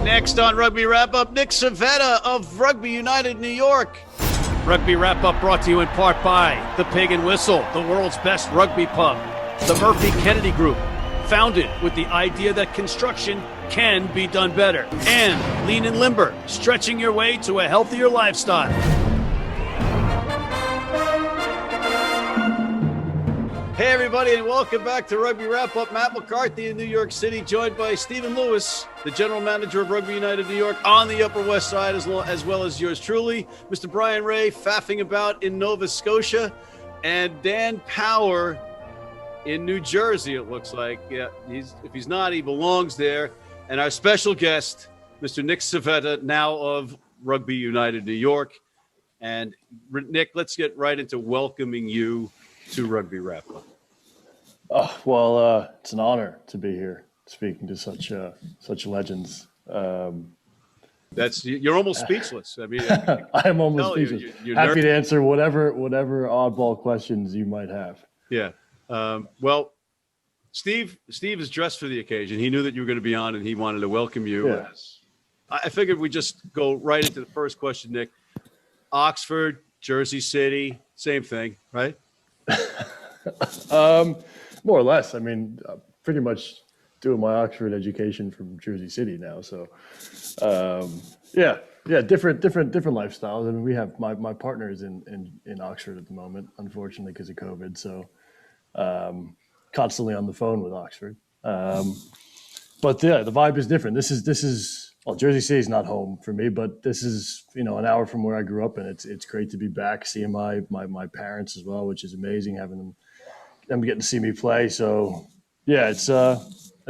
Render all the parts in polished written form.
Next on Rugby Wrap-Up, Nick Civetta of Rugby United New York. Rugby Wrap-Up brought to you in part by The Pig and Whistle, the world's best rugby pub. The Murphy Kennedy Group, founded with the idea that construction can be done better. And Lean and Limber, stretching your way to a healthier lifestyle. Hey everybody, and welcome back to Rugby Wrap-Up. Matt McCarthy in New York City, joined by Stephen Lewis, the general manager of Rugby United New York on the Upper West Side, as well as yours truly, Mr. Bryan Ray, faffing about in Nova Scotia, and Dan Power in New Jersey, it looks like. Yeah, if he's not, he belongs there. And our special guest, Mr. Nick Civetta, now of Rugby United New York. And Nick, let's get right into welcoming you to Rugby Wrap-Up. Oh, well, it's an honor to be here speaking to such legends. You're almost speechless. I mean, I'm almost speechless. You're happy to answer whatever oddball questions you might have. Yeah. Well, Steve is dressed for the occasion. He knew that you were going to be on, and he wanted to welcome you. Yeah. I figured we'd just go right into the first question, Nick. Oxford, Jersey City, same thing, right? More or less. I mean, pretty much doing my Oxford education from Jersey City now. So, yeah, different lifestyles. I mean, we have my partner is in Oxford at the moment, unfortunately, because of COVID. So, constantly on the phone with Oxford. But yeah, the vibe is different. This is well, Jersey City is not home for me, but this is an hour from where I grew up, and it's great to be back, seeing my parents as well, which is amazing, having them getting to see me play. So yeah, it's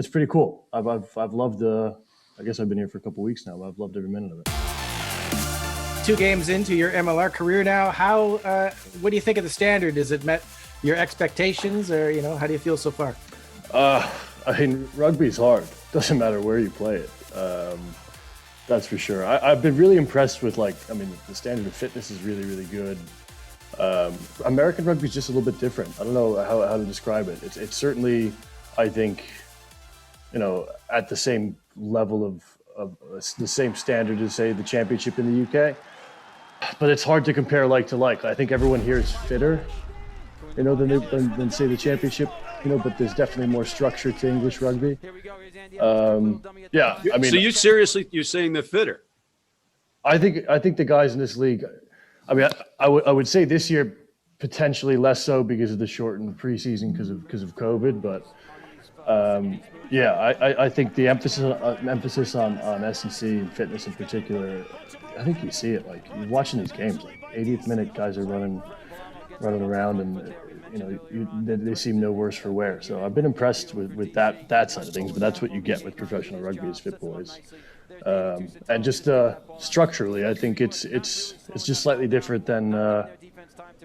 pretty cool. I've loved I guess I've been here for a couple of weeks now, but I've loved every minute of it. 2 games into your MLR career now, what do you think of the standard? Has it met your expectations, or how do you feel so far? I mean, rugby's hard. Doesn't matter where you play it. That's for sure. I've been really impressed with the standard of fitness is really, really good. American rugby is just a little bit different. I don't know how to describe it. It's certainly, I think, at the same level of the same standard as, say, the championship in the UK. But it's hard to compare like to like. I think everyone here is fitter, than say the championship. But there's definitely more structure to English rugby. Yeah, I mean. So you're saying they're fitter? I think the guys in this league. I mean, I would say this year potentially less so because of the shortened preseason because of COVID. But yeah, I think the emphasis on S&C and fitness in particular. I think you see it, like you're watching these games, like 80th minute guys are running around, and they seem no worse for wear. So I've been impressed with that side of things. But that's what you get with professional rugby is fit boys. And just structurally, I think it's just slightly different than the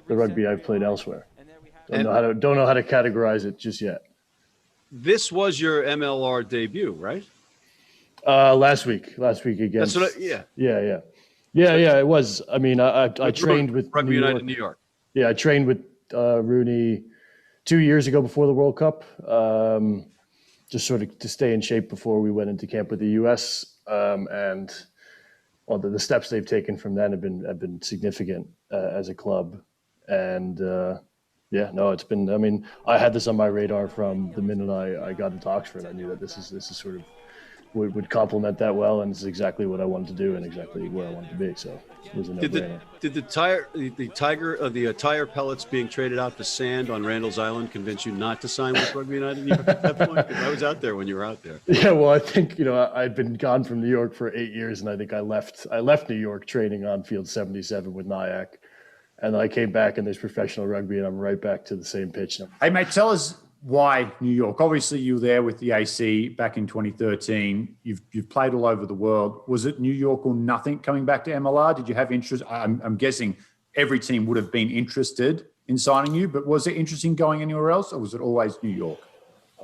rugby I've played elsewhere. Don't know how to categorize it just yet. This was your MLR debut, right? Last week against. Yeah. It was. I mean, I trained with Rugby United New York. Yeah, I trained with Rooney 2 years ago before the World Cup, just sort of to stay in shape before we went into camp with the US. And the steps they've taken from then have been significant as a club. And it's been. I mean, I had this on my radar from the minute I got into Oxford. I knew that this is sort of would complement that well, and it's exactly what I wanted to do and exactly where I wanted to be. So it was a no-brainer. Did the tire pellets being traded out for sand on Randall's Island convince you not to sign with Rugby United New York at that point? Because I was out there when you were out there. Yeah, well, I think I'd been gone from New York for 8 years, and I think I left New York training on field 77 with Nyack, and I came back and there's professional rugby, and I'm right back to the same pitch now. Hey, mate, tell us why New York? Obviously, you were there with the AC back in 2013. You've played all over the world. Was it New York or nothing coming back to MLR? Did you have interest? I'm guessing every team would have been interested in signing you, but was it interesting going anywhere else, or was it always New York?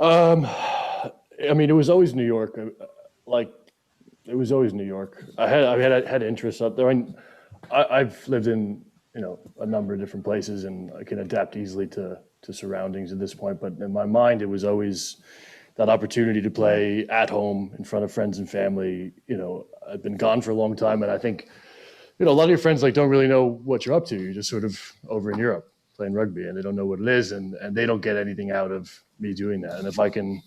I mean, it was always New York. It was always New York. I had interest up there. I've lived in a number of different places, and I can adapt easily to surroundings at this point. But in my mind, it was always that opportunity to play at home in front of friends and family. I've been gone for a long time, and I think, a lot of your friends don't really know what you're up to. You're just sort of over in Europe playing rugby, and they don't know what it is, and they don't get anything out of me doing that. And if I can,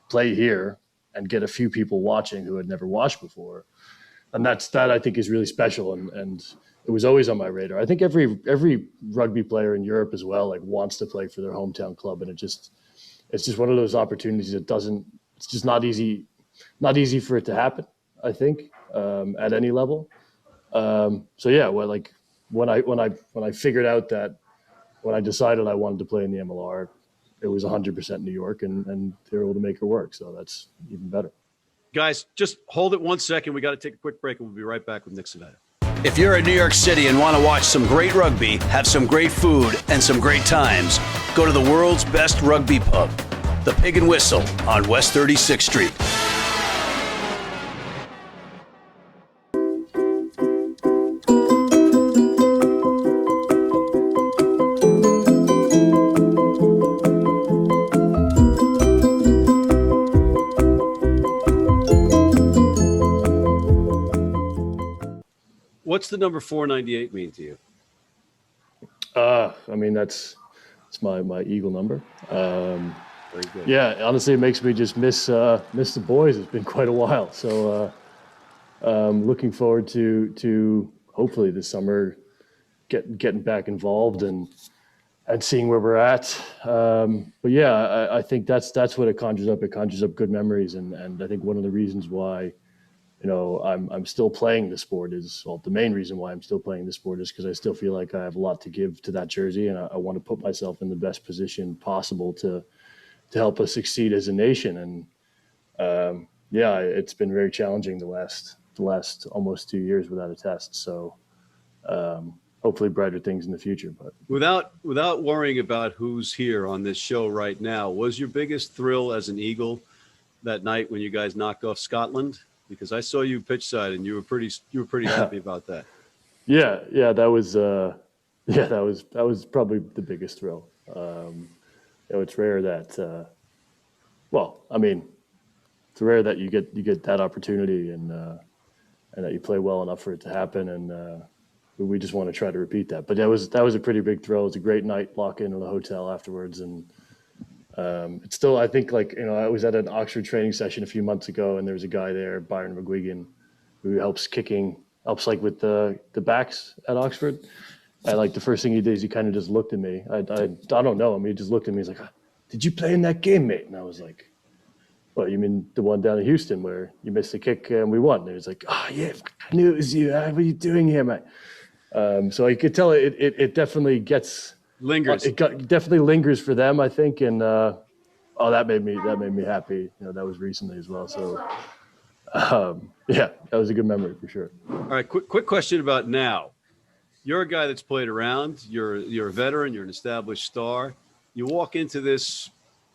play here and get a few people watching who had never watched before, and that I think is really special, and it was always on my radar. I think every rugby player in Europe as well wants to play for their hometown club, and it's just one of those opportunities it's just not easy for it to happen, I think, at any level. So yeah, when I figured out that, when I decided I wanted to play in the MLR, it was 100% New York, and they were able to make it work. So that's even better. Guys, just hold it 1 second. We got to take a quick break, and we'll be right back with Nick Civetta. If you're in New York City and want to watch some great rugby, have some great food, and some great times, go to the world's best rugby pub, the Pig and Whistle on West 36th Street. What's the number 498 mean to you? It's my Eagle number. Very good. Yeah, honestly, it makes me just miss the boys. It's been quite a while. So looking forward to hopefully this summer getting back involved and seeing where we're at. But yeah, I think that's what it conjures up. It conjures up good memories, and I think one of the reasons why I'm still playing the sport the main reason why I'm still playing the sport is because I still feel like I have a lot to give to that jersey, and I want to put myself in the best position possible to help us succeed as a nation. And yeah, it's been very challenging the last almost 2 years without a test. So hopefully brighter things in the future. But without worrying about who's here on this show right now, was your biggest thrill as an Eagle that night when you guys knocked off Scotland? Because I saw you pitch side and you were pretty happy about that. Yeah, that was probably the biggest thrill. It's rare that it's rare that you get that opportunity and that you play well enough for it to happen, and we just want to try to repeat that. But that was a pretty big thrill. It was a great night, lock in the hotel afterwards, and it's still, I think, I was at an Oxford training session a few months ago, and there was a guy there, Byron McGuigan, who helps with the backs at Oxford. And the first thing he did is he kind of just looked at me. I don't know him. He just looked at me. He's like, "Did you play in that game, mate?" And I was like, "Well, you mean the one down in Houston where you missed the kick and we won?" And he was like, "Oh yeah, I knew it was you. What are you doing here, mate?" So I could tell it definitely lingers. It definitely lingers for them, I think, and that made me happy. That was recently as well. So yeah, that was a good memory for sure. All right, quick question about now. You're a guy that's played around. You're a veteran. You're an established star. You walk into this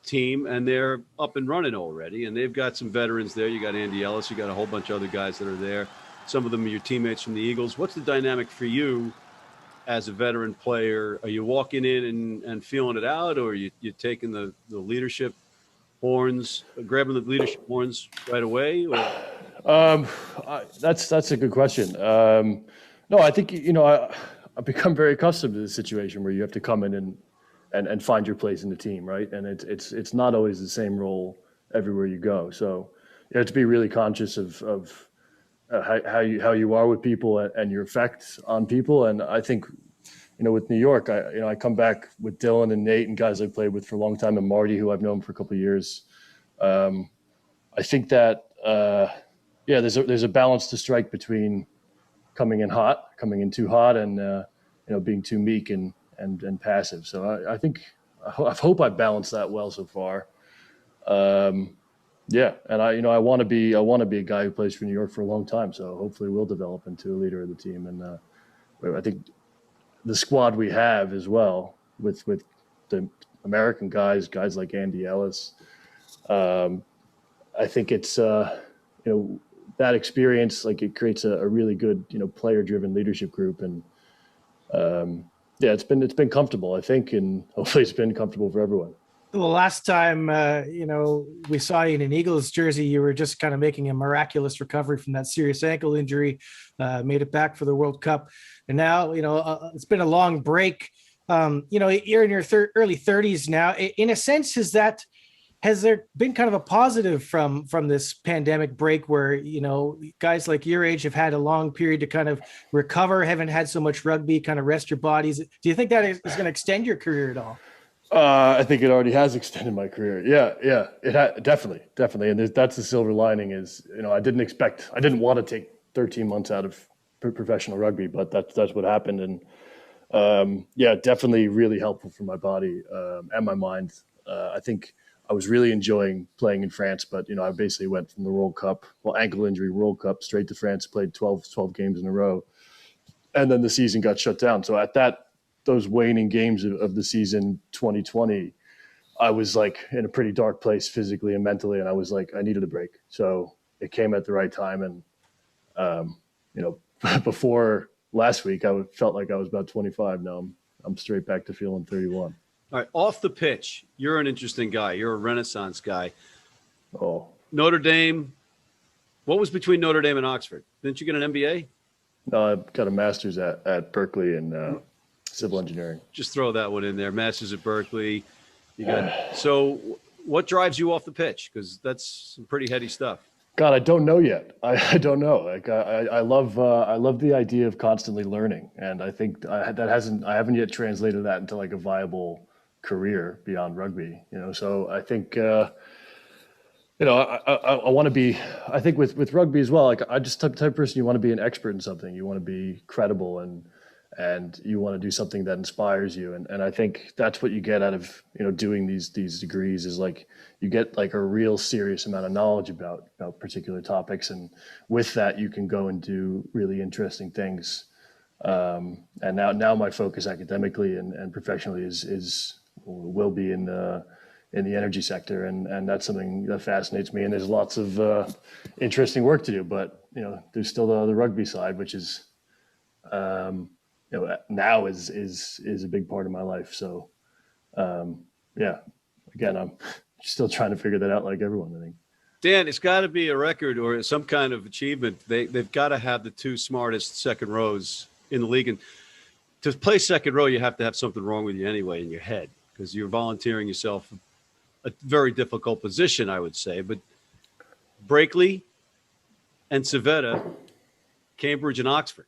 team and they're up and running already, and they've got some veterans there. You got Andy Ellis. You got a whole bunch of other guys that are there. Some of them are your teammates from the Eagles. What's the dynamic for you as a veteran player? Are you walking in and feeling it out, or are you taking the leadership horns, grabbing the leadership horns right away? Or? That's a good question. No, I think I've become very accustomed to this situation where you have to come in and find your place in the team, right? And it's not always the same role everywhere you go. So you have to be really conscious of how you are with people and your effect on people. And I think, with New York, I come back with Dylan and Nate and guys I've played with for a long time, and Marty, who I've known for a couple of years. I think that there's a balance to strike between coming in too hot, and being too meek and passive. So I think I hope I balanced that well so far. Yeah, and I want to be a guy who plays for New York for a long time. So hopefully we'll develop into a leader of the team. And I think the squad we have as well with the American guys like Andy Ellis, I think it's that experience, it creates a really good player-driven leadership group, and it's been comfortable, I think, and hopefully it's been comfortable for everyone. The last time, we saw you in an Eagles jersey, you were just kind of making a miraculous recovery from that serious ankle injury, made it back for the World Cup. And now, it's been a long break. You're in your early 30s now. In a sense, has there been kind of a positive from this pandemic break where, guys like your age have had a long period to kind of recover, haven't had so much rugby, kind of rest your bodies? Do you think that is going to extend your career at all? I think it already has extended my career. Yeah, definitely. And that's the silver lining is, I didn't want to take 13 months out of professional rugby, but that's what happened. And definitely really helpful for my body and my mind. I think I was really enjoying playing in France, but, I basically went from the World Cup, ankle injury World Cup, straight to France, played 12 games in a row. And then the season got shut down. So at those waning games of the season 2020, I was like in a pretty dark place physically and mentally. And I was like, I needed a break. So it came at the right time. And, before last week, I felt like I was about 25. Now I'm straight back to feeling 31. All right. Off the pitch, you're an interesting guy. You're a Renaissance guy. Oh, Notre Dame. What was between Notre Dame and Oxford? Didn't you get an MBA? no, I got a master's at Berkeley in civil engineering. Just throw that one in there. Masters at Berkeley. So what drives you off the pitch? Because that's some pretty heady stuff. God, I don't know yet. I don't know. Like I love the idea of constantly learning, and I think I haven't yet translated that into like a viable career beyond rugby. So I think I want to be. I think with rugby as well. Like I just type of person you want to be an expert in something. You want to be credible and you want to do something that inspires you. And I think that's what you get out of, doing these degrees is like, you get like a real serious amount of knowledge about particular topics. And with that, you can go and do really interesting things. And now my focus academically and professionally will be in the energy sector. And that's something that fascinates me. And there's lots of interesting work to do, but, there's still the rugby side, which is, now is a big part of my life. So, again, I'm still trying to figure that out like everyone, I think. Dan, it's got to be a record or some kind of achievement. They've got to have the two smartest second rows in the league. And to play second row, you have to have something wrong with you anyway in your head because you're volunteering yourself a very difficult position, I would say. But Berkeley and Civetta, Cambridge and Oxford.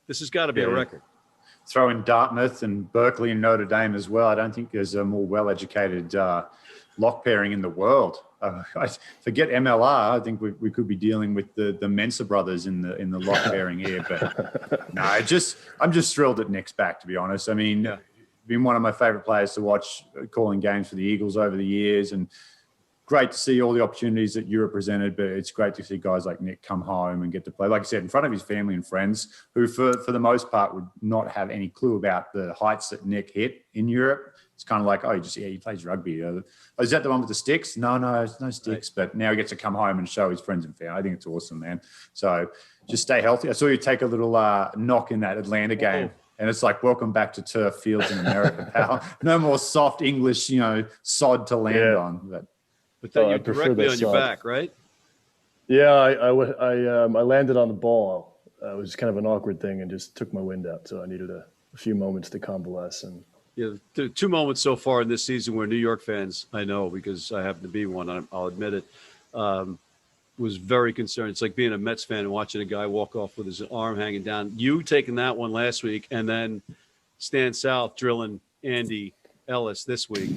This has got to be a record. Throw in Dartmouth and Berkeley and Notre Dame as well. I don't think there's a more well-educated lock pairing in the world. I forget MLR. I think we could be dealing with the Mensa brothers in the lock pairing here. But no, I'm just thrilled that Nick's back, to be honest. I mean, been one of my favorite players to watch calling games for the Eagles over the years, and great to see all the opportunities that Europe presented, but it's great to see guys like Nick come home and get to play, like I said, in front of his family and friends who for the most part would not have any clue about the heights that Nick hit in Europe. It's kind of like, he plays rugby. Is that the one with the sticks? No, it's no sticks. But now he gets to come home and show his friends and family. I think it's awesome, man. So just stay healthy. I saw you take a little knock in that Atlanta game. And it's like, welcome back to turf fields in America, pal. No more soft English, sod to land on. But then you're directly on your back, right? Yeah, I landed on the ball. It was kind of an awkward thing and just took my wind out. So I needed a few moments to convalesce. And the two moments so far in this season where New York fans, I know because I happen to be one, I'll admit it, was very concerned. It's like being a Mets fan and watching a guy walk off with his arm hanging down. You taking that one last week, and then Stan South drilling Andy Ellis this week.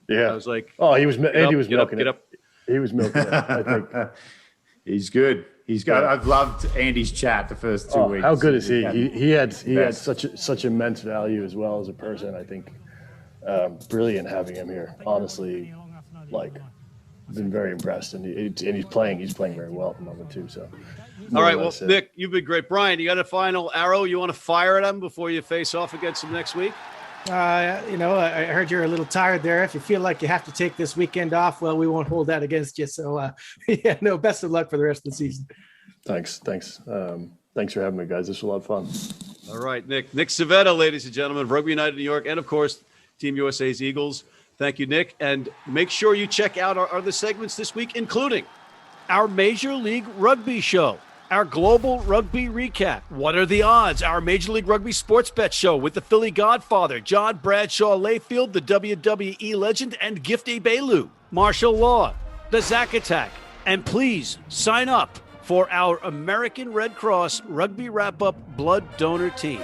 Yeah, I was like, Andy was milking it. He was milking it. I think he's good. He's good. I've loved Andy's chat the first 2 weeks. How good is he? He had such immense value as well as a person. I think brilliant having him here. Honestly, I've been very impressed, and he's playing very well at the moment too. So, all right. Well, Nick, you've been great. Brian, you got a final arrow you want to fire at him before you face off against him next week? I heard you're a little tired there. If you feel like you have to take this weekend off, well, we won't hold that against you. So, best of luck for the rest of the season. Thanks. Thanks for having me, guys. This was a lot of fun. All right, Nick Civetta, ladies and gentlemen, Rugby United New York, and of course, Team USA's Eagles. Thank you, Nick. And make sure you check out our other segments this week, including our Major League Rugby show, our Global Rugby Recap, What Are the Odds?, our Major League Rugby Sports Bet show with the Philly Godfather, John Bradshaw Layfield, the WWE legend, and Gifty Bailu, martial law, the Zack Attack. And please sign up for our American Red Cross Rugby Wrap-Up Blood Donor Team.